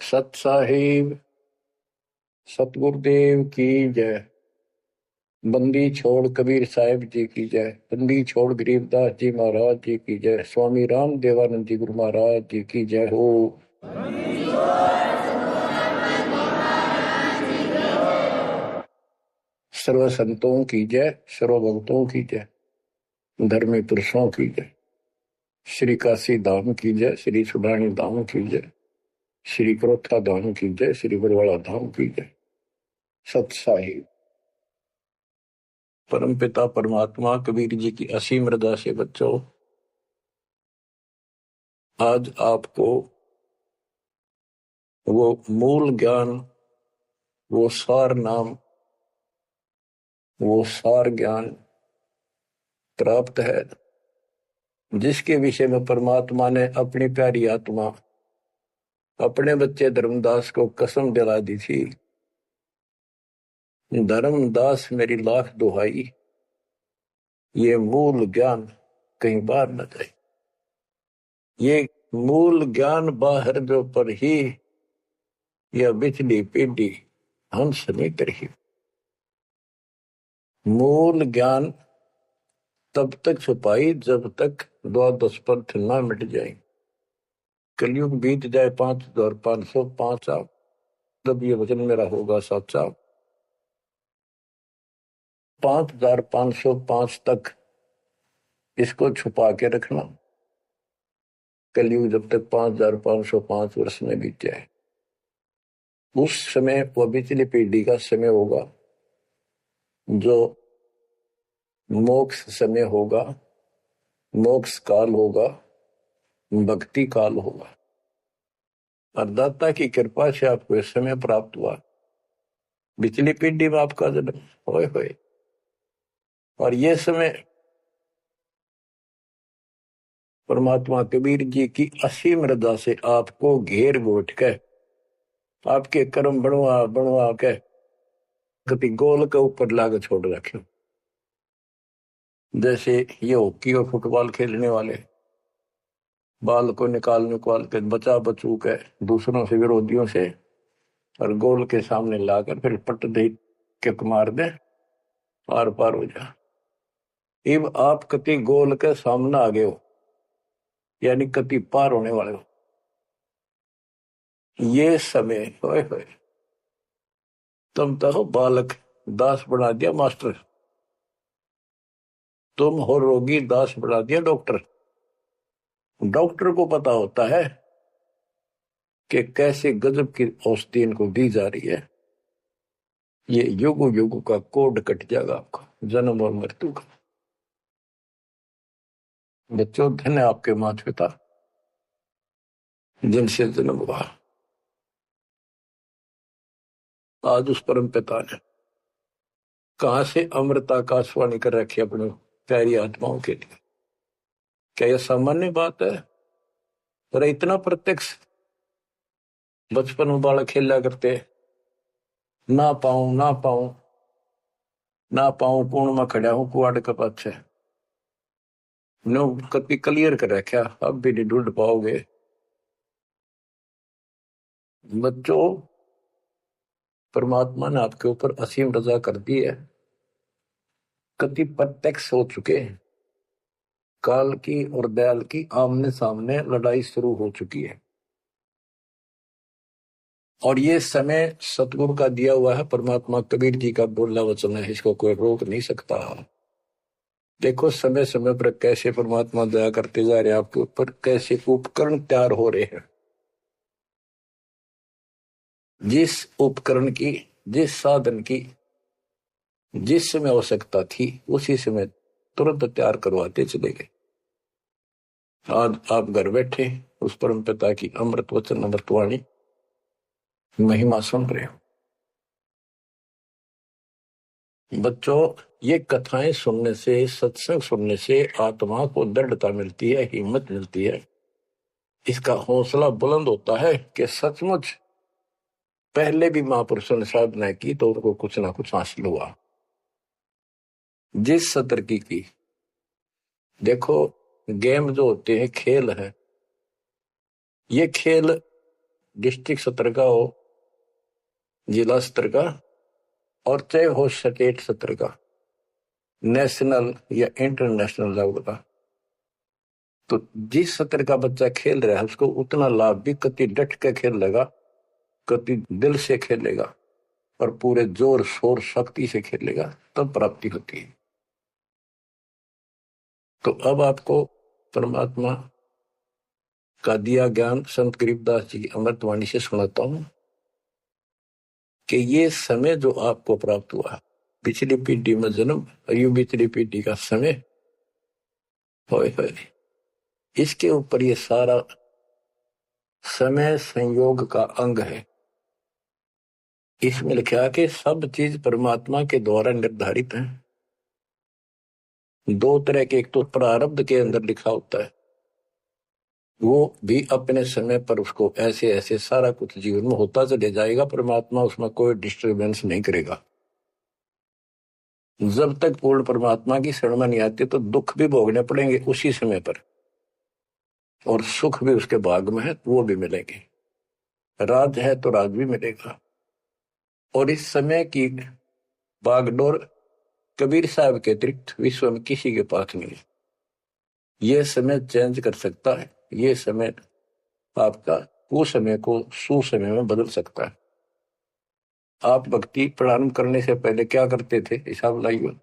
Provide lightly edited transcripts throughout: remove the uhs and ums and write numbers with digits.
सत साहिब सतगुरुदेव की जय। बंदी छोड़ कबीर साहिब जी की जय। बंदी छोड़ गरीबदास जी महाराज जी की जय। स्वामी राम देवानंद जी गुरु महाराज जी की जय हो। सर्व संतों की जय, सर्व भक्तों की जय, धर्मी पुरुषों की जय। श्री काशी धाम की जय, श्री सुडानी धाम की जय, श्री क्रोथा धाम की जय, श्री बरवाड़ा धाम की जय। सत साहिब परमपिता परमात्मा कबीर जी की असीम रजा से बच्चों, आज आपको वो मूल ज्ञान, वो सार नाम, वो सार ज्ञान प्राप्त है जिसके विषय में परमात्मा ने अपनी प्यारी आत्मा अपने बच्चे धर्मदास को कसम दिला दी थी। धर्मदास मेरी लाख दुहाई, ये मूल ज्ञान कहीं बाहर न जाए। ये मूल ज्ञान बाहर जो पर ही यह बिजली पीढ़ी हंस नहीं करी। मूल ज्ञान तब तक छुपाई जब तक द्वादश पंथ न मिट जाए। कलयुग बीत जाए 5505 साल, तब ये वचन मेरा होगा सच्चा। 5505 तक इसको छुपा के रखना। कलयुग जब तक 5505 वर्ष में बीत जाए, उस समय वह बिचली पीढ़ी का समय होगा जो मोक्ष समय होगा, मोक्ष काल होगा, भक्ति काल होगा। और दाता की कृपा से आपको इस समय प्राप्त हुआ। बिचली पीढ़ी में आपका जन्म होए होए, और ये समय परमात्मा कबीर जी की असीम रजा से आपको घेर घोट के आपके कर्म बनवा बनवा के कभी गोल के ऊपर लाग छोड़ रखे। जैसे ये हॉकी और फुटबॉल खेलने वाले बाल को निकाल निकाल के बचा बचू के दूसरों से, विरोधियों से, और गोल के सामने लाकर फिर पट दे के मार दे, पार पार हो जा। अब आप कति गोल के सामने आ गए हो, यानी कति पार होने वाले हो। ये समय होए होए तुम तो बालक दास बना दिया मास्टर, तुम हो रोगी दास बना दिया डॉक्टर। डॉक्टर को पता होता है कि कैसे गजब की औषधि इनको दी जा रही है। ये युग युग का कोड कट जाएगा आपका, जन्म और मृत्यु का। बच्चों, धन्य आपके माता पिता जिनसे जन्म हुआ। आज उस परम पिता ने कहां से अमृत आकाशवाणी कर रखी अपनी प्यारी आत्माओं के लिए। क्या यह सामान्य बात है? पर इतना प्रत्यक्ष बचपन में बालक खेला करते, ना पाऊं ना पाऊं ना पाऊं, कूण में खड़ा हूं कुआड़ के पाछे, नो कभी क्लियर कर रखा, अब भी नहीं ढूंढ पाओगे। बच्चों, परमात्मा ने आपके ऊपर असीम रजा कर दी है। कति प्रत्यक्ष हो चुके हैं। काल की और दयाल की आमने सामने लड़ाई शुरू हो चुकी है, और ये समय सतगुरु का दिया हुआ है। परमात्मा कबीर जी का बोला वचन है, इसको कोई रोक नहीं सकता। देखो समय समय पर कैसे परमात्मा दया करते जा रहे हैं आपके ऊपर, कैसे उपकरण तैयार हो रहे हैं। जिस उपकरण की, जिस साधन की जिस समय आवश्यकता थी, उसी समय तुरंत तैयार करवाते चले गए। आज आप घर बैठे उस परम पिता की अमृत वचन अमृतवाणी महिमा सुन रहे हो। बच्चों, ये कथाएं सुनने से, सत्संग सुनने से आत्मा को दृढ़ता मिलती है, हिम्मत मिलती है। इसका हौसला बुलंद होता है कि सचमुच पहले भी महापुरुषों ने साधना की तो उनको कुछ ना कुछ हासिल हुआ। जिस सतर की देखो, गेम जो होते हैं, खेल है, ये खेल डिस्ट्रिक्ट स्तर का हो, जिला स्तर का, और चाहे हो स्टेट स्तर का, नेशनल या इंटरनेशनल लेवल का, तो जिस स्तर का बच्चा खेल रहा है उसको उतना लाभ भी कति डट के खेलेगा, कति दिल से खेलेगा और पूरे जोर शोर शक्ति से खेलेगा, तब प्राप्ति होती है। तो अब आपको परमात्मा का दिया ज्ञान संत गरीबदास जी की अमृतवाणी से सुनाता हूं कि ये समय जो आपको प्राप्त हुआ, पिछली पीढ़ी में जन्म और यू पिछली पीढ़ी का समय, होए होए, इसके ऊपर ये सारा समय संयोग का अंग है। इसमें लिखा कि सब चीज परमात्मा के द्वारा निर्धारित है। दो तरह के, एक तो प्रारब्ध के अंदर लिखा होता है, वो भी अपने समय पर उसको ऐसे ऐसे सारा कुछ जीवन में होता चले जाएगा, परमात्मा उसमें कोई डिस्टर्बेंस नहीं करेगा। जब तक पूर्ण परमात्मा की शरण में नहीं आते तो दुख भी भोगने पड़ेंगे उसी समय पर, और सुख भी उसके भाग में है तो वो भी मिलेंगे, राज है तो राज भी मिलेगा। और इस समय की बागडोर कबीर साहब के अतिरिक्त विश्व में किसी के पास नहीं है। ये समय चेंज कर सकता है, ये समय आपका कुसमय को सुसमय में बदल सकता है। आप भक्ति प्रारंभ करने से पहले क्या करते थे, हिसाब लाइए।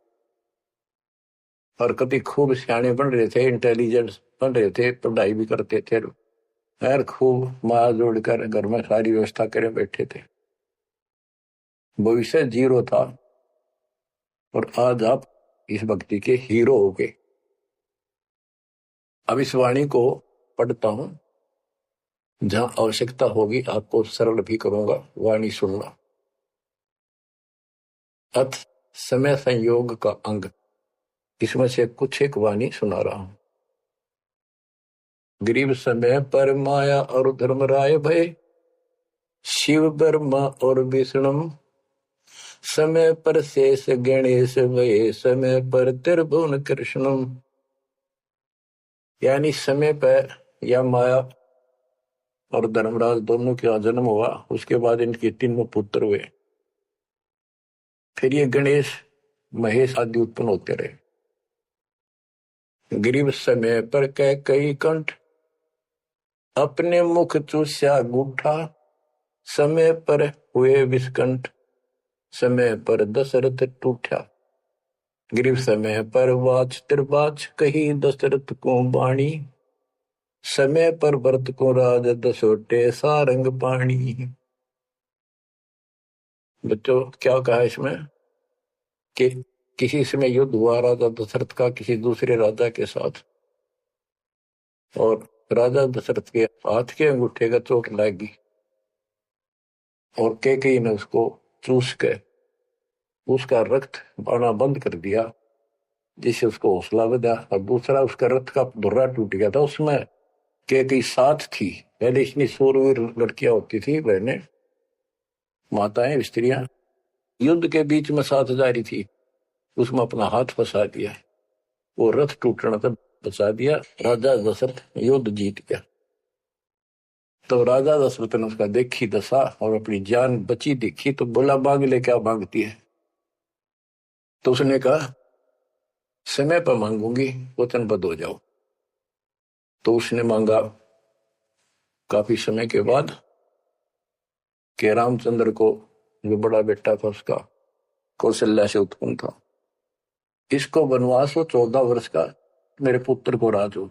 और कभी खूब सियाने बन रहे थे, इंटेलिजेंस बन रहे थे, पढ़ाई भी करते थे, खैर खूब माँ जोड़कर घर में सारी व्यवस्था करे बैठे थे, भविष्य जीरो था। और आज आप इस भक्ति के हीरो हो गए। अब इस वाणी को पढ़ता हूं, जहां आवश्यकता होगी आपको सरल भी करूंगा, वाणी सुनना। अथ समय संयोग का अंग, इसमें से कुछ एक वाणी सुना रहा हूं। गरीब समय पर माया और धर्म राय भय, शिव ब्रह्मा और विष्णु, समय पर शेष गणेश भय, समय पर त्रिभुवन कृष्णम। यानी समय पर या माया और धर्मराज दोनों का जन्म हुआ, उसके बाद इनके तीनों पुत्र हुए, फिर ये गणेश महेश आदि उत्पन्न होते रहे। गरीब समय पर कह कई कंठ, अपने मुख चूस्या गूठा, समय पर हुए विस्कंठ, समय पर दशरथ टूठा। गरीब समय पर वाच त्रिबाच, कही दशरथ को बाणी, समय पर भरत को राज दसोटे सारंग पाणी। बच्चों क्या कहा इसमें कि किसी समय युद्ध हुआ राजा दशरथ का किसी दूसरे राजा के साथ, और राजा दशरथ के हाथ के अंगूठे का चोट लगी और कैकेयी ने उसको चूस के उसका रक्त आना बंद कर दिया, जिससे उसको हौसला बढ़ा। और दूसरा उसका रथ का धुर्रा टूट गया था, उसमें कैकेयी साथ थी। पहले इतनी शूरवीर लड़कियां होती थी, बहनें, माताएं, स्त्रियां, युद्ध के बीच में साथ जा रही थी, उसमें अपना हाथ फंसा दिया, वो रथ टूटने तक बचा दिया, राजा दशरथ युद्ध जीत गया। तो राजा दशरथ ने उसका देखी दशा और अपनी जान बची देखी, तो बोला मांग ले, क्या मांगती है? तो उसने कहा समय पर मांगूंगी, वचनबद्ध हो जाओ। तो उसने मांगा काफी समय के बाद कि रामचंद्र को, जो बड़ा बेटा था उसका, कौशल्या से उत्पन्न था, इसको वनवास हो 14 वर्ष का, मेरे पुत्र को राज हो।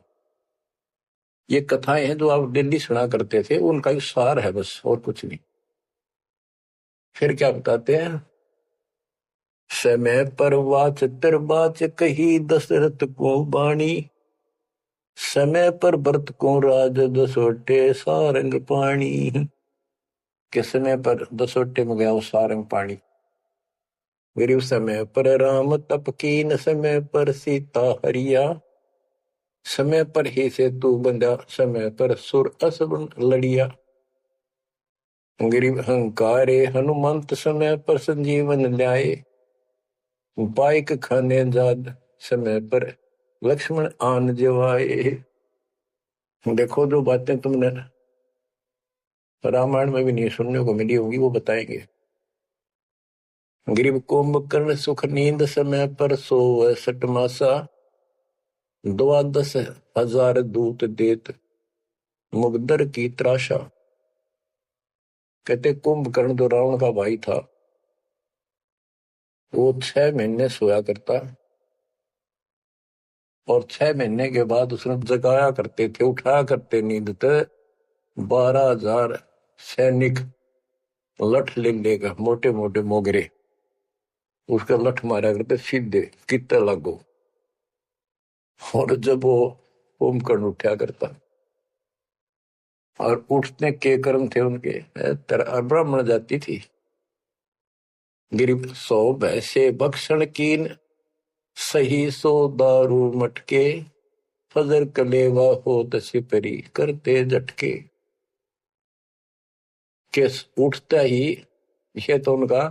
ये कथाएं हैं जो आप दिल्ली सुना करते थे, उनका एक सार है बस, और कुछ नहीं। फिर क्या बताते हैं, समय पर वाच त्रिबाच, कही दशरथ को बाणी, समय पर भरत को राज दसोटे सारंग पाणी। के समय पर दसोटे में गया वो सारंग पाणी। गरीब समय पर राम तप कीन, समय पर सीता हरिया, समय पर ही से तू बंधा, समय पर सुर असुर लड़िया। गरीब अहंकारे हनुमंत, समय पर संजीवन ल्याए, बाइक खाने जाद, समय पर लक्ष्मण आन जवाए। देखो जो बातें तुमने रामायण में भी नहीं सुनने को मिली होगी, वो बताएंगे। ग्रीव कुंभकर्ण सुख नींद समय पर सोवै सठ मासा, 12,000 दूत देत मुगदर की त्रासा। कहते कुंभकर्ण जो रावण का भाई था, वो 6 महीने सोया करता, और 6 महीने के बाद उसने जगाया करते थे, उठाया करते नींद से 12,000 सैनिक लठ ले लेकर, मोटे मोटे मोगरे, उसका लठ मारा करते सीधे कितने लागो। और जब वो कुंभकर्ण उठा करता, और उठने के कर्म थे उनके, ब्राह्मण जाति थी। गिरिप सो भैसे बख्शन कीन, सही सो दारू मटके, फजर कलेवा हो सिपरी करते झटके। के उठता ही, ये तो उनका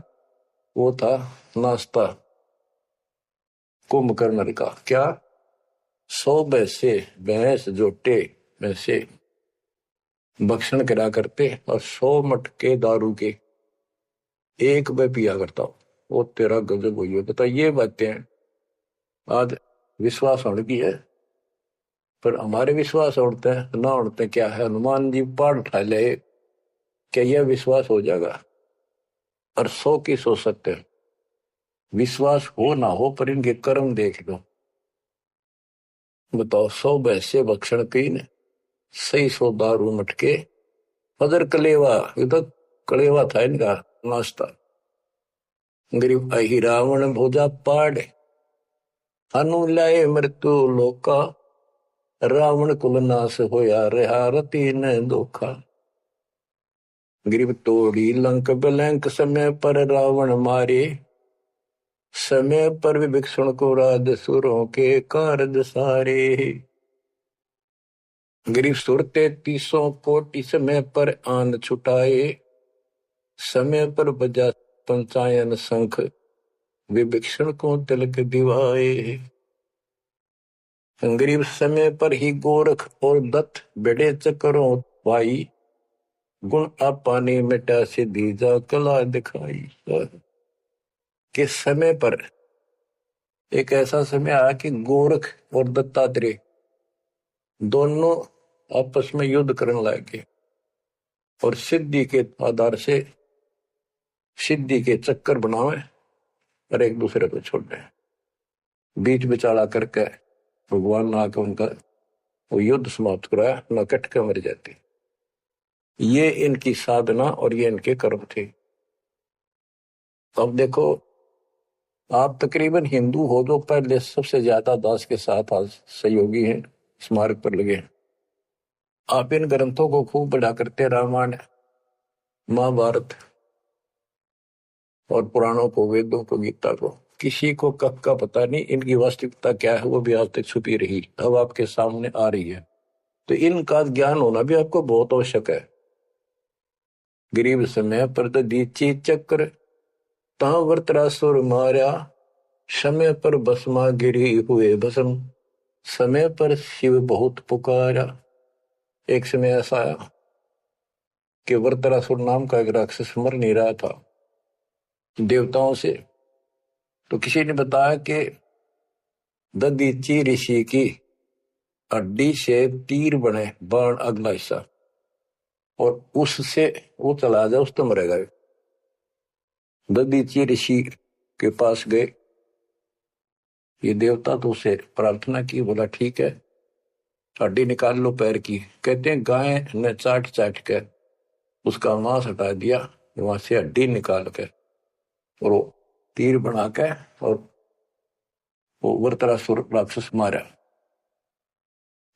वो था नाश्ता कुंभकर्ण का। क्या? 100 भैंसे, भैंस जोटे भैंसे भक्षण करा करते, और 100 मटके दारू के एक में पिया करता। वो तेरा गजब हुई है। बता, ये बातें आज विश्वास होने की है, पर हमारे विश्वास उड़ते हैं ना उड़ते क्या है। हनुमान जी पहाड़ उठा ले, क्या यह विश्वास हो जाएगा? और 100 की सो सकते हैं, विश्वास हो ना हो, पर इनके कर्म देख लो। बताओ, 100 भैंसे भक्षण की ने, सही 100 दारू मटके, फजर कलेवा, ये तो कलेवा था इनका नाश्ता। गरीब अहि रावण भोजा पाड़, अनुलय मृत्यु लोका, रावण कुल नाश होया रहा रति न धोखा। गरीब तोड़ी लंक बलंक, समय पर रावण मारे, समय पर विभीषण को राज सुरों के कारज सारे। गरीब सुरते 30 कोटि, समय पर आन छुटाए, समय पर बजा पंचायन शंख, विभीषण को तिलक दिवाए। गरीब समय पर ही गोरख और दत्त बड़े चक्रों पाई, गुण आपाने मिटा से दीजा कला दिखाई। कि समय पर एक ऐसा समय आया कि गोरख और दत्तात्रेय दोनों आपस में युद्ध करने लगे, और सिद्धि के आधार से सिद्धि के चक्कर बनावे और एक दूसरे को छोड़ दे। बीच बिचाला करके भगवान ने आकर उनका वो युद्ध समाप्त कराया, न कट के मर जाते। ये इनकी साधना और ये इनके कर्म थे। अब देखो, आप तकरीबन हिंदू हो जो पहले सबसे ज्यादा दास के साथ आज सहयोगी हैं, स्मारक पर लगे हैं। आप इन ग्रंथों को खूब पढ़ा करते, रामायण, महाभारत और पुराणों को, वेदों को, गीता को। किसी को कब का पता नहीं, इनकी वास्तविकता क्या है वो भी आज तक छुपी रही, अब आपके सामने आ रही है। तो इनका ज्ञान होना भी आपको बहुत आवश्यक है। गरीब समय पर दीची चक्र, ता वर्तरासुर मारा, समय पर भस्मा गिरी हुए भस्म, समय पर शिव बहुत पुकारा। एक समय ऐसा आया कि वर्तरासुर नाम का एक राक्षस मर नहीं रहा था देवताओं से, तो किसी ने बताया कि ददीची ऋषि की हड्डी से तीर बने बाण अगला हिस्सा, और उससे वो चला जाए उस तो मरेगा। ददीची ऋषि के पास गए, ये देवता तो उसे प्रार्थना की, बोला ठीक है हड्डी निकाल लो पैर की। कहते हैं गाय ने चाट चाट कर उसका मांस हटा दिया, वहां से हड्डी निकाल कर और वो तीर बना के और वो वृत्रासुर राक्षस मारा।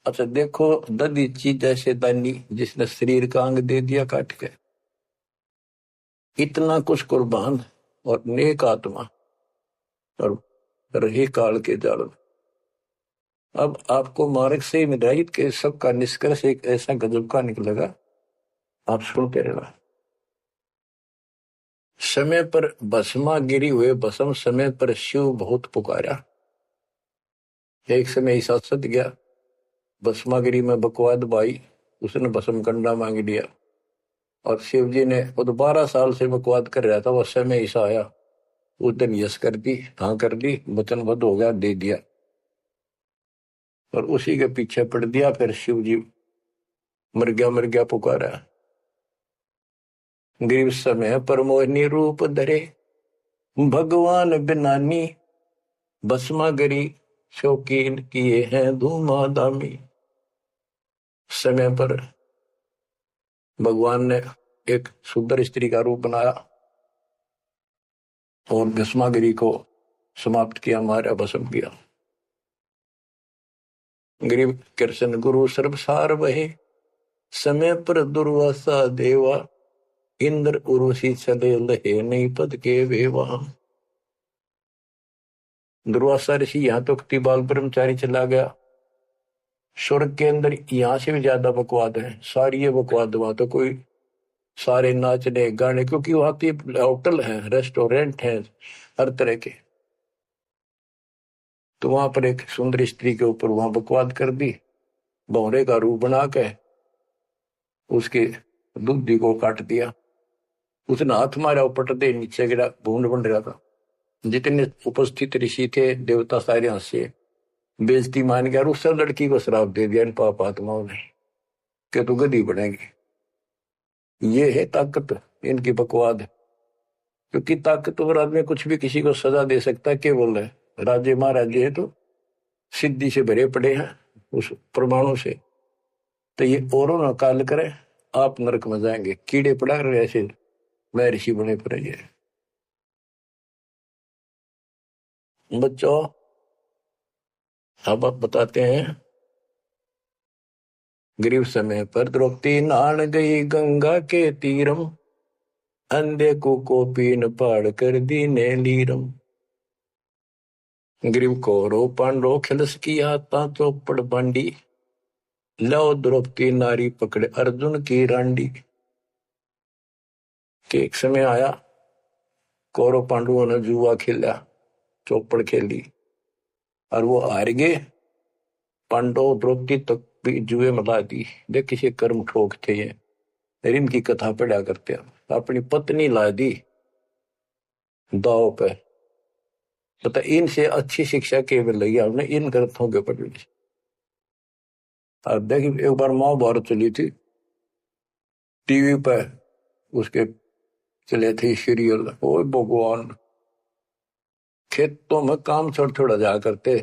अच्छा देखो, ददीची जैसे दानी जिसने शरीर का अंग दे दिया काट के, इतना कुछ कुर्बान और नेक आत्मा और रही काल के जाल। अब आपको मार्ग से मिलाइत के सबका निष्कर्ष एक ऐसा गजब का निकलेगा, आप सुनते रहना। समय पर भस्मा गिरी हुए भस्म, समय पर शिव बहुत पुकारा। एक समय ऐसा सत गया, भस्मागिरी में बकवाद भाई, उसने भस्म कंडा मांग लिया। और शिव जी ने वो तो 12 साल से बकवाद कर रहा था, वो समय ऐसा आया उस दिन यस कर दी, हाँ कर दी, वचनबद्ध हो गया, दे दिया। और उसी के पीछे पड़ दिया। फिर शिव जी मर गया पुकारा। ग्रीव समय पर मोहिनी रूप धरे, भगवान बिनानी भस्मा गरी, शौकीन किए हैं धूमाधामी। समय पर भगवान ने एक सुंदर स्त्री का रूप बनाया और भस्मागिरी को समाप्त किया, मारा, भस्म किया। गरीब कृष्ण गुरु सर्वसार वहे, समय पर दुर्वासा देवा, इंद्र उर्वशी चले लहे, नहीं पद के वेवा। दुर्वासा ऋषि यहाँ तो कति बाल ब्रह्मचारी चला गया। स्वर्ग के अंदर यहाँ से भी ज्यादा बकवाद है, सारी ये बकवाद। वहां तो कोई सारे नाचने गाने, क्योंकि वहां तो होटल है, रेस्टोरेंट है, हर तरह के। तो वहां पर एक सुंदर स्त्री के ऊपर वहां बकवाद कर दी, भौरे का रूप बना के उसके दूधी को काट दिया। उसने हाथ मारा, उपट दे नीचे गिरा, भूड बन रहा था। जितने उपस्थित ऋषि थे देवता सारे हंसे, बेइज्जती मान गया। और उस लड़की को श्राप दे दिया इन पाप आत्माओं ने कि तू गधी बनेगी। ये है ताकत इनकी बकवाद। क्योंकि ताकतवर आदमी कुछ भी किसी को सजा दे सकता है, केवल है राजे महाराजे है तो सिद्धि से भरे पड़े हैं उस परमाणु से। तो ये औरों ना काल करे, आप नरक में जाएंगे, कीड़े पड़ा रहे ऐसे मैं ऋषि बने पड़े। बच्चों अब आप बताते हैं, ग्रीव समय पर द्रौपदी नहान गई गंगा के तीरम, अंधे को पीन पाड़ कर दीने लीरम। ग्रीव कौरो पांडो खिलस की आता चौपड़ बांडी, लो द्रौपदी नारी पकड़े अर्जुन की रांडी। के एक समय आया, कौरव पांडवों ने जुआ खेला, चौपड़ खेली और वो हार गए। पांडव द्रौपदी तक भी जुए में ला दी। देख किसी कर्म ठोक थे ये, इनकी कथा पढ़ा करते हैं। अपनी पत्नी ला दी दाव पे। पता इनसे अच्छी शिक्षा केवल लगी हमने इन ग्रंथों के पढ़ने से। अब देखिए एक बार महाभारत चली थी टीवी पे, उसके चले थे सीरियल। ओ भगवान, खेतों में काम छोड़ छोड़ा जा करते,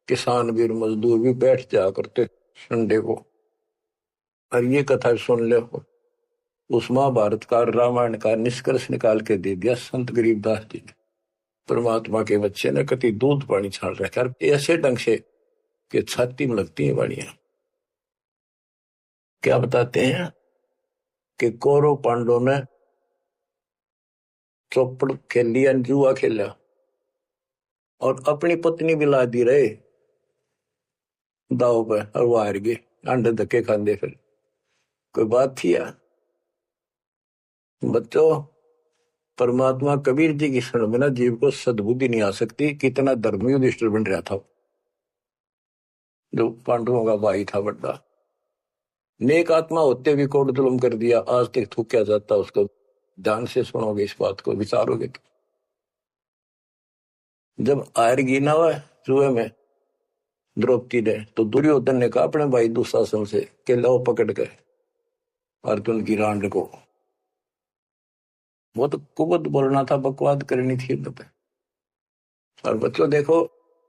किसान भी मजदूर भी बैठ जा करते संडे को। और ये कथा सुन ले, उस महाभारत का रामायण का निष्कर्ष निकाल के दे दिया संत गरीबदास जी ने। परमात्मा के बच्चे ने कति दूध पानी छाल रखा ऐसे ढंग से कि छाती में लगती है वाणियां। क्या बताते हैं कि कौरव पांडवों ने चौपड़ खेल लिया, जुआ खेला और अपनी पत्नी भी ला दी रहे दाव पे, और वो हार गए। अंडे धक्के खाते फिर कोई बात थी यार। बच्चों परमात्मा कबीर जी की शरण में ना जीव को सद्बुद्धि नहीं आ सकती। कितना धर्मी युधिष्ठिर बन रहा था, जो पांडवों का भाई था बड़ा। नेक आत्मा होते भी कोट जुल्म कर दिया, आज तक थूका जाता उसको। ध्यान से सुनोगे इस बात को, विचारोगे तो। जब आयरगी ना हुआ जुए में द्रौपदी ने, तो दुर्योधन ने कहा अपने भाई दुशासन से कि लो पकड़ के अर्जुन की रांड को। वो तो कुबत बोलना था, बकवाद करनी थी पे। और बच्चों देखो,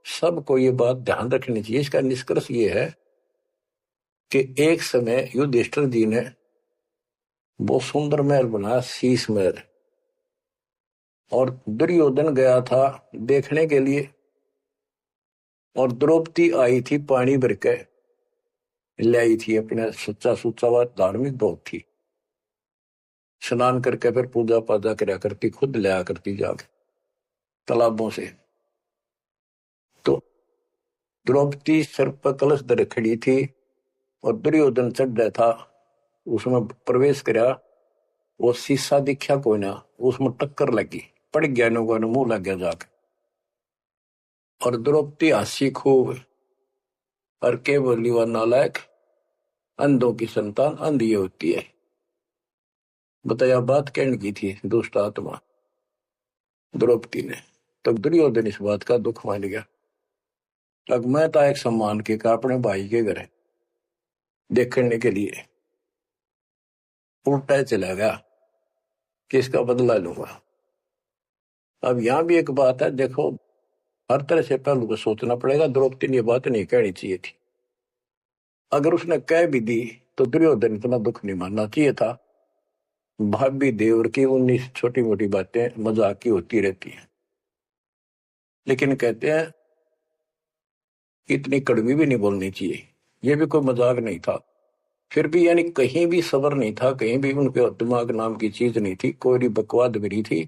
सबको ये बात ध्यान रखनी चाहिए। इसका निष्कर्ष ये है कि एक समय युधिष्ठिर जी ने बहुत सुंदर महल बनाया, शीश महल। और दुर्योधन गया था देखने के लिए, और द्रौपदी आई थी पानी भर के लाई थी अपने, सच्चा सुच्चा व धार्मिक बहुत थी। स्नान करके फिर पूजा पाजा करा करती, खुद लिया करती जाके तालाबों से। तो द्रौपदी सर पर कलश धर खड़ी थी और दुर्योधन चढ़ रहा था, उसमें प्रवेश करा। वो शीशा दिखा कोई ना, उसमें टक्कर लगी, पड़ गया नो मुंह लग गया जाके। और द्रौपदी हंसी खूब और के बोली, वह नालायक, अंधों की संतान अंधी होती है। बताया बात कहने की थी दुष्ट आत्मा द्रौपदी ने। तब दुर्योधन इस बात का दुख मान गया। अब मैं था एक सम्मान के का अपने भाई के घर देखने के लिए उल्टा चला गया कि इसका बदला लूंगा। अब यहां भी एक बात है, देखो हर तरह से पहलू को सोचना पड़ेगा। द्रौपदी ने ये बात नहीं कहनी चाहिए थी। अगर उसने कह भी दी तो दुर्योधन इतना दुख नहीं मानना चाहिए था। भाभी देवर की 19 छोटी मोटी बातें मजाक की होती रहती हैं, लेकिन कहते हैं इतनी कड़वी भी नहीं बोलनी चाहिए। ये भी कोई मजाक नहीं था। फिर भी यानी कहीं भी सबर नहीं था, कहीं भी उनके दिमाग नाम की चीज नहीं थी, कोई बकवाद मेरी थी।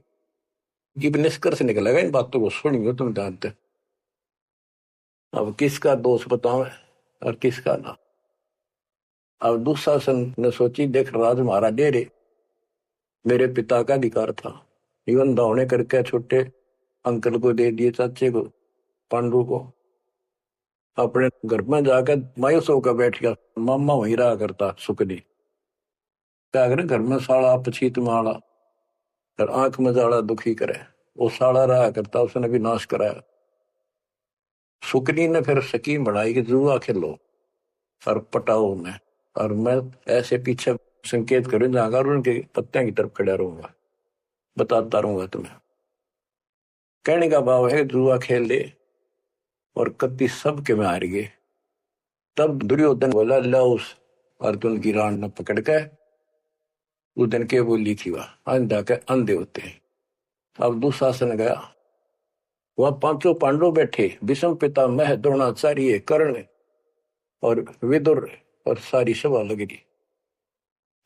ये निष्कर्ष निकलेगा इन बातों को सुनियो तुम जानते। अब किसका दोष बताओ और किसका ना। अब दुशासन ने सोची, देख राज हमारा डेरे मेरे पिता का अधिकार था, इवन दावने करके छोटे अंकल को दे दिए, चाचे को, पांडु को। अपने घर में जाकर मायूस होकर बैठ गया। मामा वहीं रहा करता सुखनी। क्या करे घर में साड़ा पछीत माड़ा और आंख में जाड़ा दुखी करे, वो साड़ा रहा करता, उसने भी नाश कराया। सुकनी ने फिर स्कीम बढ़ाई कि जुआ खेलो और पटाओ में, और मैं ऐसे पीछे संकेत करूं जाऊंगा और उनके पत्तियां की तरफ खड़ा रहूंगा, बताता रहूंगा तुम्हें। कहने का भाव है जुआ खेल ले और कत्ती सब के में हार गए। तब दुर्योधन बोला, ला उस अर्जुन की रान न पकड़ के। उस दिन के बोली थी वह अंधा के अंधे होते हैं। अब दुशासन गया, वह पांचों पांडव बैठे, भीष्म पितामह द्रोणाचार्य कर्ण और विदुर, और सारी सभा लग रही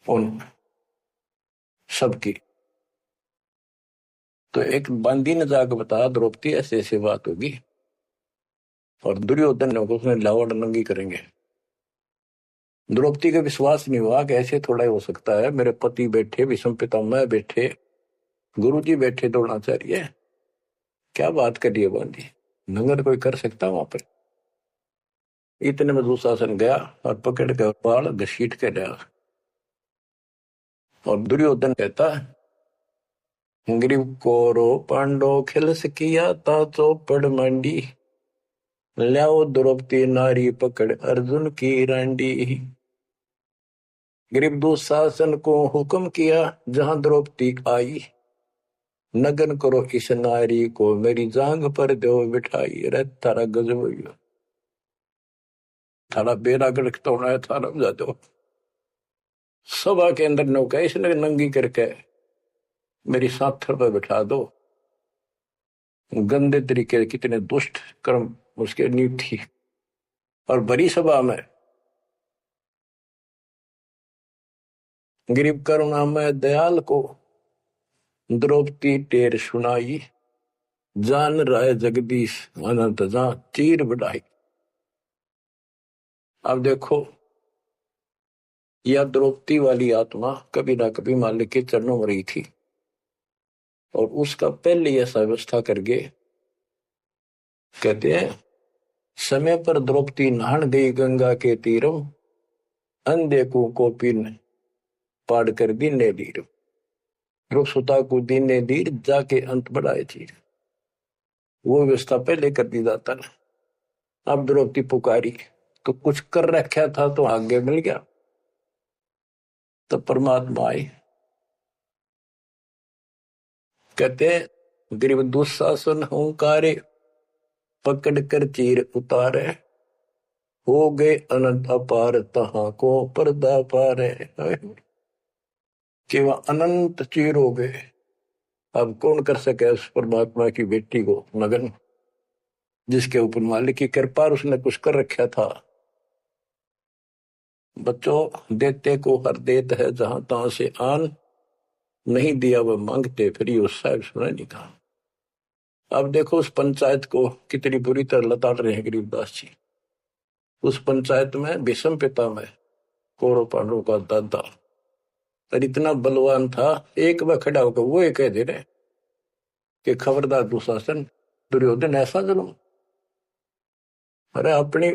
उन सबकी। तो एक बंदी ने जाकर बताया द्रौपदी ऐसे ऐसी बात होगी, और दुर्योधन ने उसने लावड़ नंगी करेंगे। द्रौपदी का विश्वास नहीं हुआ कि ऐसे थोड़ा ही हो सकता है। मेरे पति बैठे, भीष्म पितामह बैठे, गुरुजी बैठे, द्रोणाचार्य, क्या बात कर रही है बंदी, नंगर कोई कर सकता वहां पर। इतने में दुशासन गया और पकड़ के बाल घसीट के लिया। और दुर्योधन कहता, ग्रीव कोरो पांडो खिलस किया ता चौपड़ मंडी, ल्याओ द्रौपदी नारी पकड़ अर्जुन की रांडी। ग्रीव दुशासन को हुक्म किया जहां द्रौपदी आई, नगन करो इस नारी को मेरी जांग पर दो बिठाई। अरे थारा गजब हो गया, थारा बेरा गड़क तो होना है, थारा बजा दो। सभा के अंदर नौका इसने नंगी करके मेरी साथर पर बिठा दो। गंदे तरीके, कितने दुष्ट कर्म उसके नींव थी। और बड़ी सभा में गरीब करुणा में दयाल को द्रौपदी टेर सुनाई, जान राय जगदीश अनंत जा चीर बढ़ाई। अब देखो यह द्रौपदी वाली आत्मा कभी ना कभी मालिक के चरणों में रही थी, और उसका पहले ऐसा व्यवस्था करके कहते हैं, समय पर द्रौपदी नहान गई गंगा के तीरम, अंधे को कोपिन पाड़ कर दीने दीर। ध्रुव सुता को दीने दीर जाके अंत बढ़ाए चीर। वो व्यवस्था पहले कर दी जाता ना। अब द्रौपदी पुकारी तो कुछ कर रखा था तो आगे मिल गया। तो परमात्मा आए, कहते हैं गरीब दुशासन हुंकारे, पकड़ कर चीर उतारे, हो गए अनंत अपार तहां को पर्दा पारे। कि वह अनंत चीर हो गए। अब कौन कर सके उस परमात्मा की बेटी को नगन, जिसके ऊपर मालिक की कृपा उसने कुछ कर रखा था। बच्चों देते को हर देत है जहां तहां से आन, नहीं दिया वह मांगते फिर उस साहब सुना नहीं कहा। अब देखो उस पंचायत को कितनी बुरी तरह लताड़ रहे हैं गरीबदास जी। उस पंचायत में भीष्म पितामह कौरव पांडवों का दादा और इतना बलवान था, एक बार खड़ा होकर वो ये कह दे रहे कि खबरदार दुशासन, दुर्योधन ऐसा जुल्म। अरे अपनी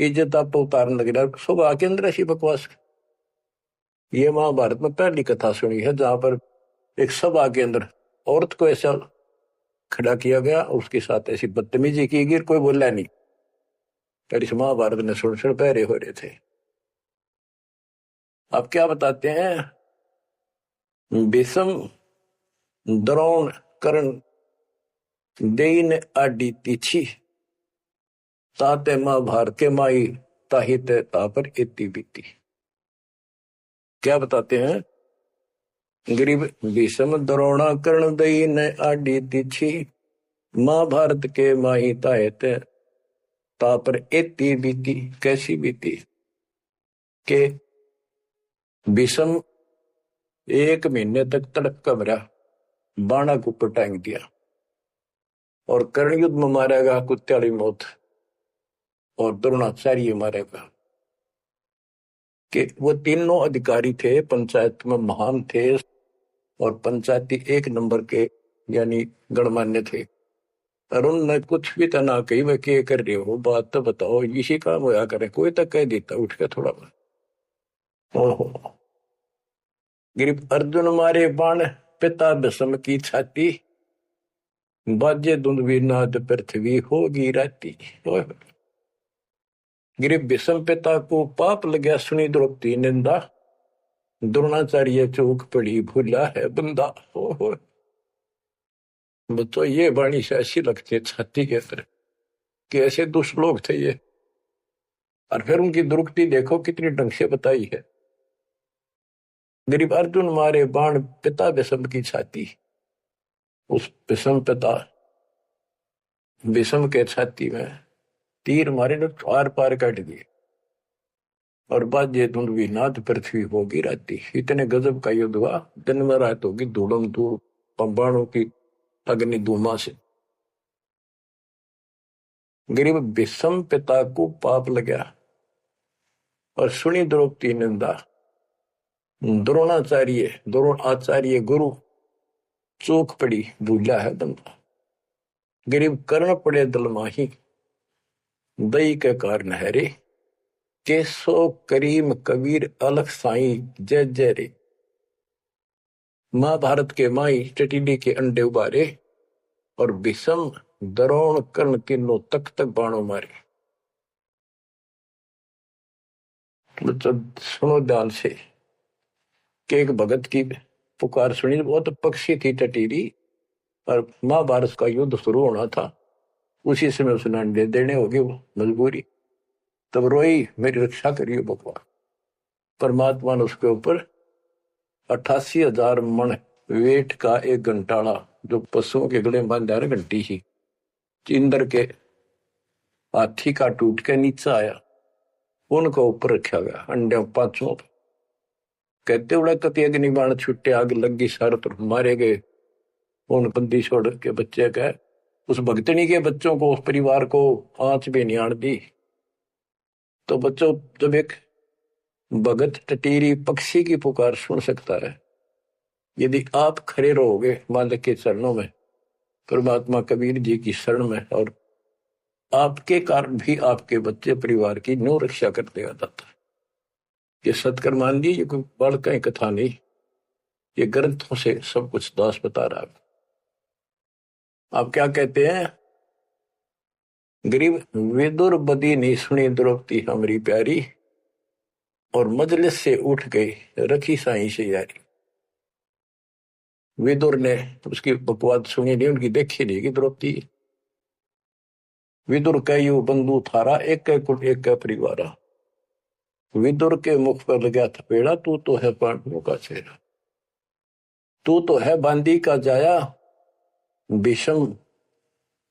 इज्जत आप उतारने लग रहा, सुबह के अंदर ऐसी बकवास। ये महाभारत में पहली कथा सुनी है जहां पर एक सभा के अंदर औरत को ऐसा खड़ा किया गया, उसके साथ ऐसी बदतमीजी की गई, कोई बोला नहीं। पर इस महाभारत ने सुन पहरे हो रहे थे। अब क्या बताते हैं, भीष्म द्रोण कर्ण देन आडि तीछी ताते महाभारत के माई ताहित तापर इति बीती। क्या बताते हैं, गरीब भीष्म द्रोणा कर्ण दईन आडि तीछी महाभारत के माही ताहित तापर इति बीती। कैसी बीती के भीष्म 1 महीने तक तड़प का मरा, बाणा को ऊपर टांग दिया, और कर्ण युद्ध में मारेगा कुत्याली मौत, और द्रोणाचार्य मारेगा। कि वो तीनों अधिकारी थे, पंचायत में महान थे, और पंचायती 1 नंबर के यानी गणमान्य थे। और उनने कुछ भी तो ना कही, वह क्या कर रहे हो, बात तो बताओ, इसी काम होया करे, कोई तक कह देता उठ के थोड़ा। ओहो, गिरिप अर्जुन मारे बाण पिता भीष्म की छाती, बाजे दुंदवीनाद पृथ्वी होगी राती। गिरिप भीष्म पिता को पाप लगा, सुनी द्रौपदी निंदा, द्रोणाचार्य चौक पड़ी भूला है बंदा। ओहो, तो ये वाणी से ऐसी लगती है छाती के अंदर कि ऐसे दुष्ट लोग थे ये। और फिर उनकी दुर्गति देखो कितनी ढंग से बताई है। गरीब अर्जुन मारे बाण पिता भीष्म की छाती, उस भीष्म पिता भीष्म के छाती में तीर मारे ने आर पार काट दिए, और बाजे धुंधवी नाद पृथ्वी होगी राती। इतने गजब का युद्ध हुआ, दिन में रात होगी धूड़म धूड़ पंबाणों की अग्नि धूमा से। गरीब भीष्म पिता को पाप लगा, और सुनी द्रौपदी निंदा, द्रोण आचार्य गुरु चूक पड़ी भूला है बंदा। गरीब कर्ण पड़े दल माही, दई के कारण है रे, केसो करीम कबीर अलख साई जय जय रे। महाभारत के माई टटीडी के अंडे उबारे, और भीष्म द्रोण कर्ण तीनों तक तक बाणों मारे। बच्चों सुनो ध्यान से कि एक भगत की पुकार सुनी, बहुत पक्षी थी टटीरी, और महाभारत का युद्ध शुरू होना था, उसी समय उसने अंडे देने हो गए, वो मजबूरी। तब रोई, मेरी रक्षा करिए भगवान। परमात्मा ने उसके ऊपर 88,000 मन वेट का एक घंटाड़ा, जो पशुओं के गले में बांधा है घंटी ही, इंद्र के हाथी का टूट के नीचे आया, उनको ऊपर रखा गया अंडे 5 कहते उड़ा कति अग्नि बाण छुट्टे, आग लगी, सारे तरफ मारे गए। उन बंदी छोड़ के बच्चे का, उस भक्तनी के बच्चों को, उस परिवार को आंच भी नहीं आड़ दी। तो बच्चों, जब एक भगत टटीरी पक्षी की पुकार सुन सकता है, यदि आप खड़े रहोगे मालिक के चरणों में, परमात्मा कबीर जी की शरण में, और आपके कारण भी आपके बच्चे परिवार की नो रक्षा करते आ जाता है। ये सत्कर्मान जी, ये कोई बड़ का कथा नहीं, ये ग्रंथों से सब कुछ दास बता रहा है। आप क्या कहते हैं, गरीब विदुर बदी नहीं सुनी द्रौपदी हमारी प्यारी, और मजलिस से उठ गई रखी साई से यारी। विदुर ने उसकी बकवाद सुनी नहीं, उनकी देखी नहीं कि द्रौपदी। विदुर कयु बंधु थारा, एक कुल एक परिवार। विदुर के मुख पर लगा थपेड़ा, तू तो है पांडवों का चेहरा, तू तो है बांदी का जाया। भीष्म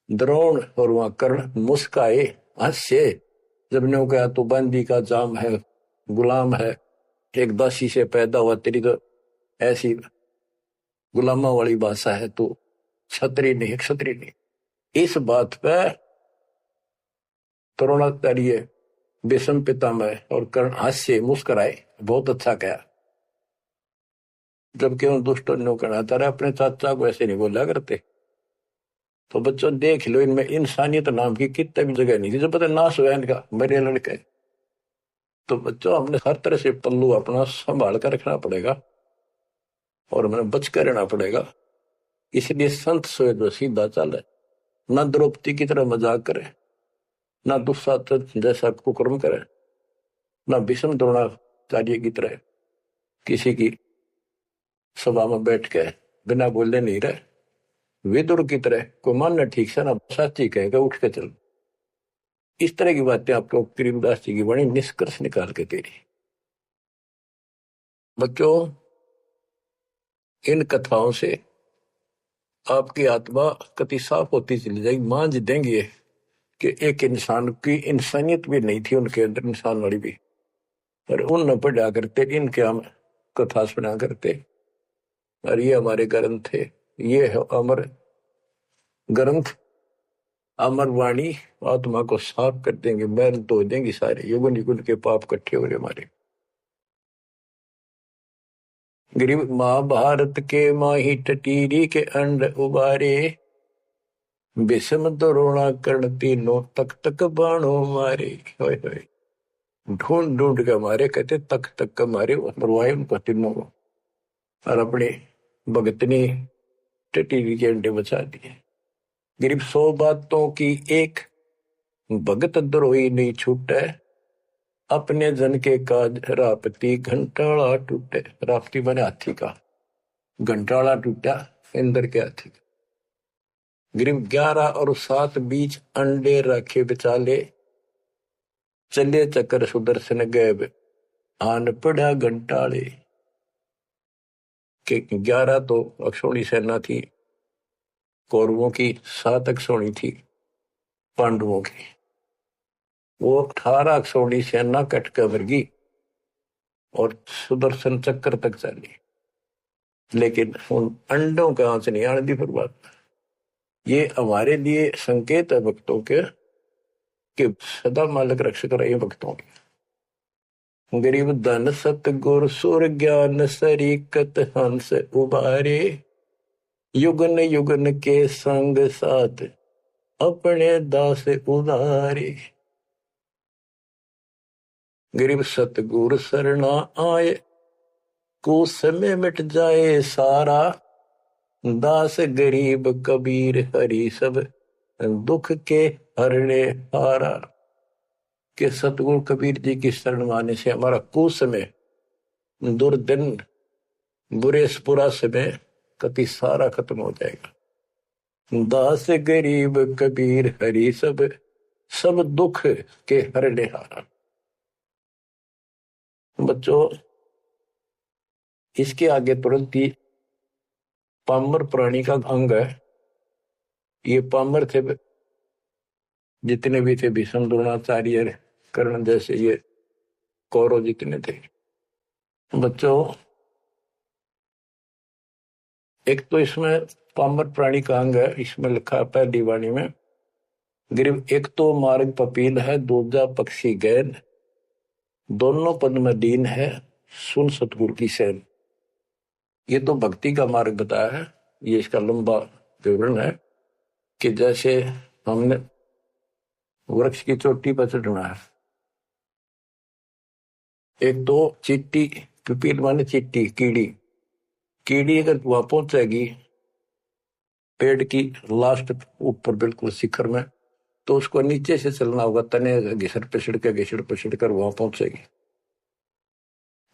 द्रोण और वहां कर्ण मुस्काए हास्य, जब ने कहा तू बांदी का जाम है, गुलाम है, एक दासी से पैदा हुआ, तेरी तो ऐसी गुलामा वाली भाषा है, तो क्षत्रिय नहीं, क्षत्रिय नहीं। इस बात पर द्रोणाचार्य भीष्म पितामह और कर्ण हास्य मुस्कुराए, बहुत अच्छा कहा। जबकि उन दुष्टों ने कहना था, अपने चाचा को ऐसे नहीं बोला करते। तो बच्चों देख लो, इनमें इंसानियत नाम की कितने भी जगह नहीं थी। जब पता नाश हुआ इनका, मेरे लड़के तो बच्चों हमने हर तरह से पल्लू अपना संभाल कर रखना पड़ेगा और हमें बच कर रहना पड़ेगा। इसलिए संत सोए जो सीधा चले, ना द्रौपदी की तरह मजाक करे, ना दुस्साहस जैसा कुकर्म करे, ना भीष्म द्रोणाचार्य की तरह किसी की सभा में बैठ के बिना बोले नहीं रहे। विदुर की तरह कोई मानना ठीक से ना साची कहेगा उठ के चल। इस तरह की बातें आपको गरीबदास जी की बड़ी निष्कर्ष निकाल के दे रही। बच्चों इन कथाओं से आपकी आत्मा कति साफ होती चली जाएगी। मान देंगे कि एक इंसान की इंसानियत भी नहीं थी उनके अंदर, इंसान वाली भी, पर उन न पढ़ा करते, इनके हम कथा सुना करते। और ये हमारे ग्रंथ थे, ये है अमर ग्रंथ, अमर वाणी आत्मा को साफ कर देंगे, मैल धो देंगे सारे युगन युगन के पाप इकट्ठे हो रहे हमारे। गरीब महाभारत के माही टटीरी के अंड उबारे, भीष्म द्रोणा कर्ण तीनों तक तक बाणों मारे। होय होय ढूंढ ढूंढ के मारे, कहते तक तक के मारे, मरवाए उनको तीनों को और अपने भगतनी टटीरी के अंडे बचा दिए। गरीब 100 बातों की एक, भगत द्रोही नहीं छूटे, अपने जन के काज रापती घंटाला टूटे। रापती बने हाथी का, घंटाला टूटा इंद्र के हाथी का। गरीब 11 और 7 बीच अंडे रखे बेचाले, चले चक्कर सुदर्शन गए आन पड़ा घंटाले। के 11 तो अक्षौणी सेना थी कौरवों की, 7 अक्षौणी थी पांडवों की। वो 18 अक्षौणी सेना कटकर मरगी और सुदर्शन चक्कर तक चली, लेकिन उन अंडों का आंच नहीं आने दी बर्बाद। ये हमारे लिए संकेत है भक्तों के कि सदा मालिक रक्षक रहे भक्तों के। गरीब धन सत गुर सुर ज्ञान सरीकत हंस उबारे, युगन युगन के संग साथ अपने दास उदारे। गरीब सतगुर शरणा आए, कुछ समय मिट जाए सारा, दास गरीब कबीर हरि सब दुख के हरने हारा। के सतगुरु कबीर जी की शरण आने से हमारा कुछ समय, दुर्दिन, बुरे बुरा समय कति सारा खत्म हो जाएगा। दास गरीब कबीर हरि सब सब दुख के हरने हारा। बच्चों इसके आगे तुरंत ही पामर प्राणी का अंग है। ये पामर थे जितने भी थे, भीष्म द्रोणाचार्य कर्ण जैसे ये कौरव जितने थे। बच्चों एक तो इसमें पामर प्राणी का अंग है, इसमें लिखा है पहली वाणी में, गरीब एक तो मार्ग पपील है, दूजा पक्षी गैन, दोनों पद में दीन है, सुन सतगुरु की सैन। ये तो भक्ति का मार्ग बताया है। ये इसका लंबा विवरण है कि जैसे हमने वृक्ष की चोटी पर चढ़ना है, एक तो चीटी, पिपील माने चीटी, कीड़ी, कीड़ी अगर वहां पहुंचेगी पेड़ की लास्ट ऊपर बिल्कुल शिखर में, तो उसको नीचे से चलना होगा, तने घिसड़ पिसड़ कर वहां पहुंचेगी।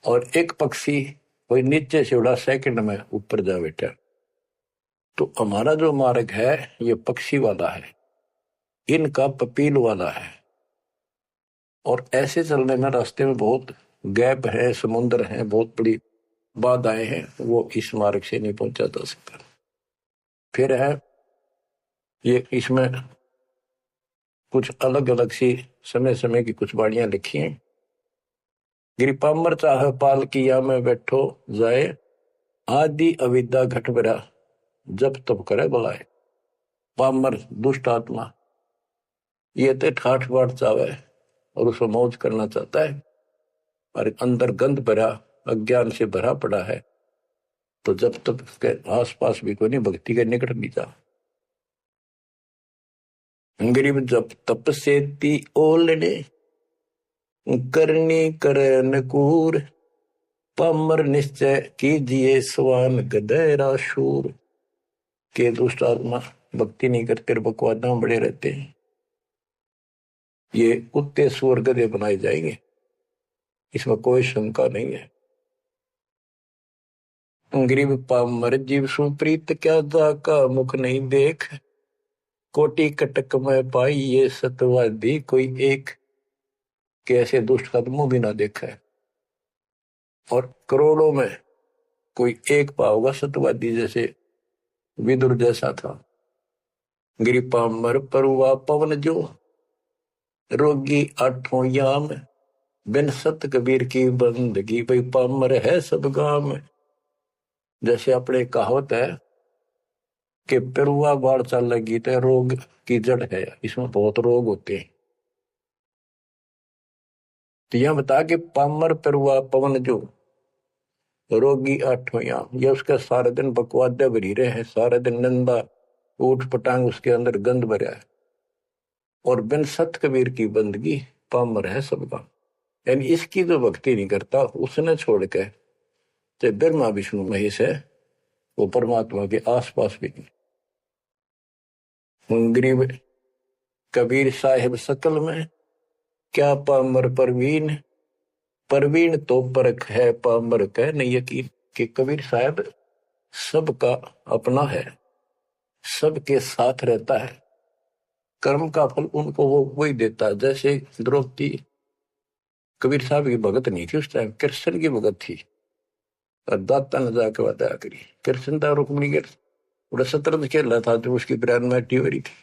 और एक पक्षी कोई नीचे से उड़ा सेकंड में ऊपर जा बैठा। तो हमारा जो मार्ग है ये पक्षी वाला है, इनका पपील वाला है। और ऐसे चलने में रास्ते में बहुत गैप है, समुद्र है, बहुत बड़ी बाधाएं हैं, वो इस मार्ग से नहीं पहुंचा जा सकता। फिर है ये, इसमें कुछ अलग अलग सी समय समय की कुछ बाणियां लिखी हैं। गिरिपामर चाह पाल किया में बैठो जाए, आदि अविद्या घट बरा जब तब करे बुलाए। पामर दुष्ट आत्मा ये तो ठाठ बाट चावे और उसको मौज करना चाहता है, पर अंदर गंध भरा अज्ञान से भरा पड़ा है, तो जब तक उसके आस पास भी कोई नहीं, भक्ति के निकट नहीं जा। गरीब जब तप से ती ओलने, करनी करे अनुकूर, पामर निश्चय कीजिए स्वान गधेरा शूर। के दुष्ट आत्मा भक्ति नहीं करते, बकवादा में बड़े रहते हैं, ये कुत्ते सुअर गधे बनाए जाएंगे, इसमें कोई शंका नहीं है। गरीब पामर जीव सुप्रीत, क्या जाका मुख नहीं देख, कोटि कटक में पाई ये सतवादी कोई एक। कैसे दुष्ट का मुंह भी ना देखा है, और करोड़ों में कोई एक पाओगा सतवादी, जैसे विदुर जैसा था। गरीब पामर परुआ पवन जो, रोगी आठों याम, बिन सत कबीर की बंदगी, भाई पामर है सब गाम। जैसे अपने कहावत है कि पेरुआ बाढ़ चल लगी तो रोग की जड़ है, इसमें बहुत रोग होते हैं। तो यह बता कि पामर पेरुआ पवन जो, रोगी आठों याम, ये उसका सारा दिन बकवादे भरी रहे हैं, सारा दिन नंदा ऊट पटांग उसके अंदर गंद भरा है, और बिन सत कबीर की बंदगी पामर है सबका। यानी इसकी जो भक्ति नहीं करता, उसने छोड़ के चाहे ब्रह्मा विष्णु महेश है, वो परमात्मा के आसपास भी नहीं। गरीब कबीर साहिब सकल में, क्या पामर परवीन, परवीन तो परख है पामर कह नहीं यकीन। कि कबीर साहब सबका अपना है, सबके साथ रहता है, कर्म का फल उनको वो वही देता है। जैसे द्रौपदी कबीर साहब की भगत नहीं थी, उस टाइम कृष्ण की भगत थी, और दाता ने जाके बताया करी, कृष्ण था रुक्मिणी के बड़ा शतरंज खेल रहा था, जो उसकी ब्रांड में हो रही थी।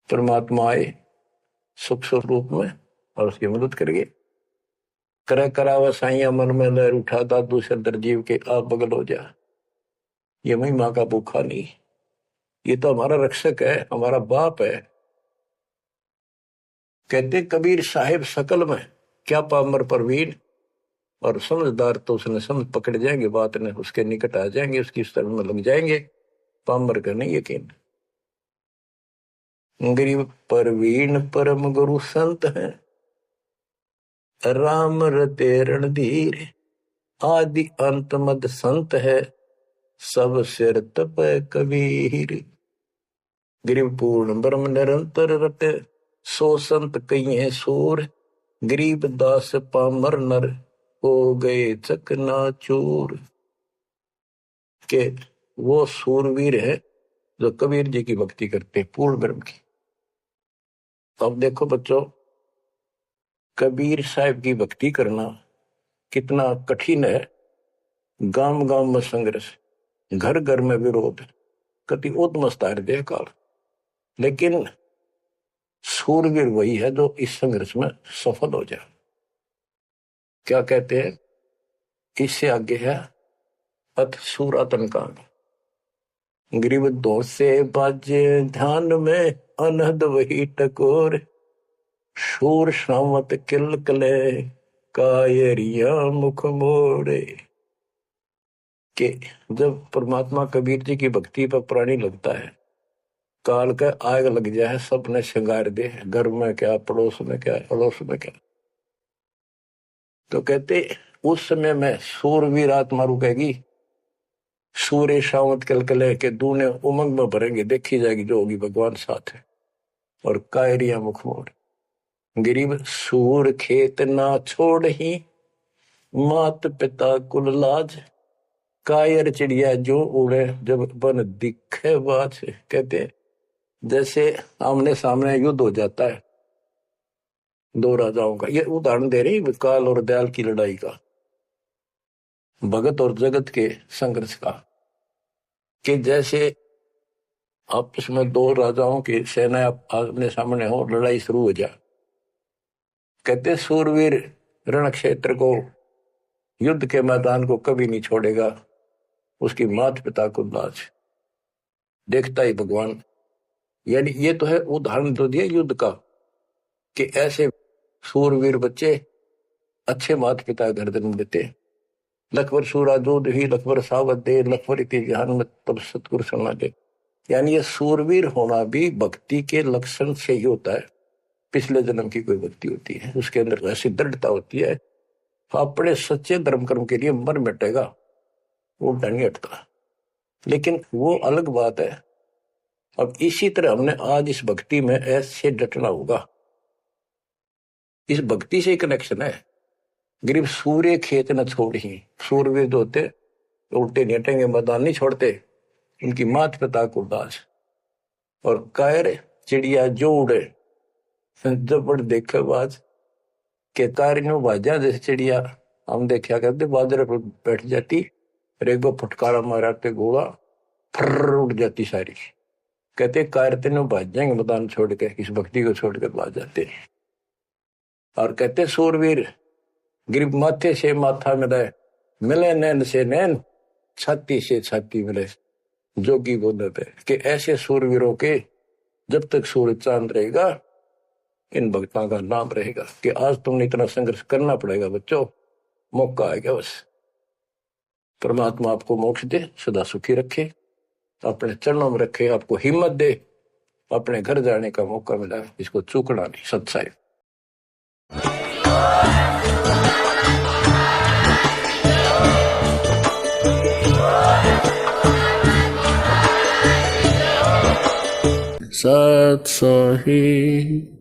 परमात्मा आए सुख स्वरूप में और उसकी मदद करिए। कर करावा साइया मन में लहर उठा, दादू सदर जीव के आप बगल हो जा। ये महिमा का भूखा नहीं, ये तो हमारा रक्षक है, हमारा बाप है। कहते कबीर साहिब सकल में, क्या पामर परवीन, और समझदार तो उसने समझ पकड़ जाएंगे, बात ने उसके निकट आ जाएंगे, उसकी शरण में लग जाएंगे। पामर का नहीं यकीन। गरीब परवीन परम गुरु संत है, राम रते रणधीर, आदि अंत मद संत है, सब सिर तप कबीर। गरीब पूर्ण ब्रह्म निरंतर रटे, सो संत कई है सूर, गरीब दास पामर नर, हो गए चकनाचूर। के वो सूरवीर है जो कबीर जी की भक्ति करते पूर्ण ब्रह्म की। अब देखो बच्चों, कबीर साहब की भक्ति करना कितना कठिन है। गांव गांव में संघर्ष, घर घर में विरोध, कति उद्मस्ता हृदय काल, लेकिन सूरवीर वही है जो इस संघर्ष में सफल हो जाए। क्या कहते हैं, इससे आगे है अथ सूरातन कांड। गरीब दो से बाजे ध्यान में, अनहद वही टकोर, शूर शामत किल कले, कायरिया मुख मोड़े। कि जब परमात्मा कबीर जी की भक्ति पर प्राणी लगता है, काल का आग लग जाए, सबने श्रृंगार दे, घर में क्या, पड़ोस में क्या, अड़ोस में क्या। तो कहते उस समय में सूरवीर आत्मा रुकेगी, सूर्य शावत कलकले के दूने उमंग में भरेंगे, देखी जाएगी जो होगी भगवान साथ है। और कायरिया मुख मोड़, गरीब सूर खेत ना छोड़ ही, मात पिता कुल लाज, कायर चिड़िया जो उड़े, जब बन दिखे बाज। कहते जैसे आमने सामने युद्ध हो जाता है दो राजाओं का, ये उदाहरण दे रही काल और दयाल की लड़ाई का, भगत और जगत के संघर्ष का। कि जैसे आपस में दो राजाओं की सेना आमने सामने हो, लड़ाई शुरू हो जाए, कहते सूरवीर रण क्षेत्र को, युद्ध के मैदान को कभी नहीं छोड़ेगा, उसकी माता पिता को लाज, देखता ही भगवान। यानी ये तो है उदाहरण तो दिया युद्ध का, कि ऐसे सूरवीर बच्चे अच्छे माता पिता घर जन्म देते। लखवर सूरा जो ही लखवर सावत दे, लखवर इति जहान में तब सतगुरु सुना दे। यानी ये सूरवीर होना भी भक्ति के लक्षण से ही होता है। पिछले जन्म की कोई भक्ति होती है, उसके अंदर ऐसी दृढ़ता होती है, अपने सच्चे धर्म कर्म के लिए मर मिटेगा, वो नहीं हटता। लेकिन वो अलग बात है। अब इसी तरह हमने आज इस भक्ति में ऐसे डटना होगा, इस भक्ति से कनेक्शन है। गरीब सूर्य खेत न छोड़ी, सूरवीर होते तो उल्टे नहीं हटेंगे, मैदान नहीं छोड़ते, इनकी मात पिता को दास। और कायर चिड़िया जो उड़े, जब देखे बाज के कारियों बाजा, जैसे चिड़िया हम देखा करते बाजरे पर बैठ जाती, रेगो फटकारा माराते गोला फर उड़ जाती सारी। कहते कायर तीनों भाज जाएंगे मैदान छोड़ के, इस भक्ति को छोड़कर भाज जाते। और कहते सूरवीर गरीब माथे से माथा मिले, मिले नैन से नैन, छाती से छाती मिले, जोगी बोलते थे कि ऐसे सूरवीरों के जब तक सूर्य चांद रहेगा, इन भक्तों का नाम रहेगा। कि आज तुमने इतना संघर्ष करना पड़ेगा बच्चों, मौका आएगा बस। परमात्मा आपको मोक्ष दे, सदा सुखी रखे, अपने चरणों में रखे, आपको हिम्मत दे, अपने घर जाने का मौका मिला, इसको चूकना नहीं। सत्साई। सत्साई।